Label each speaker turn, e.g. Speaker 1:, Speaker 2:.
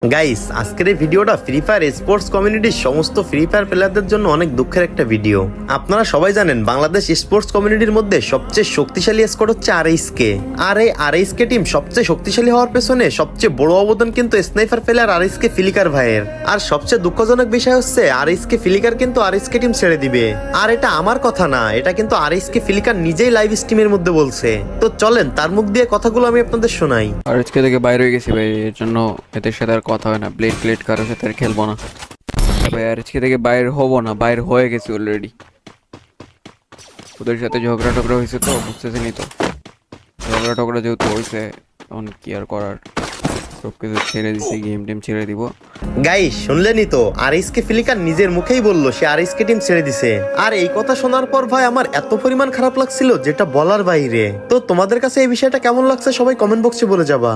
Speaker 1: Guys, আজকের এই ভিডিওটা ফ্রি ফায়ার স্পোর্টস কমিউনিটির সমস্ত ফ্রি ফায়ার প্লেয়ারদের জন্য অনেক দুঃখের একটা ভিডিও। আপনারা সবাই জানেন বাংলাদেশ স্পোর্টস কমিউনিটির মধ্যে সবচেয়ে শক্তিশালী স্কোয়াড হচ্ছে আরএসকে। আর এই আরএসকে টিম সবচেয়ে শক্তিশালী হওয়ার পেছনে সবচেয়ে বড় অবদান কিন্তু স্নাইপার প্লেয়ার আরএসকে ফিলিকার ভাইয়ের। আর সবচেয়ে দুঃখজনক বিষয় হচ্ছে আরএসকে ফিলিকার কিন্তু আরএসকে টিম ছেড়ে দিবে। আর এটা আমার কথা না, এটা কিন্তু আরএসকে ফিলিকার নিজেই লাইভ স্ট্রিমের মধ্যে বলছে। তো চলেন তার মুখ দিয়ে কথাগুলো আমি আপনাদের শোনাই।
Speaker 2: আর আজকে থেকে বাইরে হয়ে গেছি ভাই, এর জন্য এদের সাথে আর কথা হয় না। প্লেট কারোর সাথে আর খেলবো না ভাই। আর আজকে থেকে বাইরে হবো না, বাইরে হয়ে গেছি অলরেডি। ওদের সাথে ঝগড়া টগড়া হয়েছে তো, বুঝতেছেনি তো। ঝগড়া টগড়া যেহেতু হয়েছে, এখন কি আর করার, সবকিছু ছেড়ে দিছি, গেম টেম ছেড়ে দিব।
Speaker 1: গাইস, শুনলেনই তো, আরএসকে ফিলিকার নিজের মুখেই বললো সে আরএসকে টিম ছেড়ে দিছে। আর এই কথা শোনার পর ভাই আমার এত পরিমাণ খারাপ লাগছিল যেটা বলার বাইরে। তো তোমাদের কাছে এই বিষয়টা কেমন লাগছে সবাই কমেন্ট বক্সে বলে যাবা।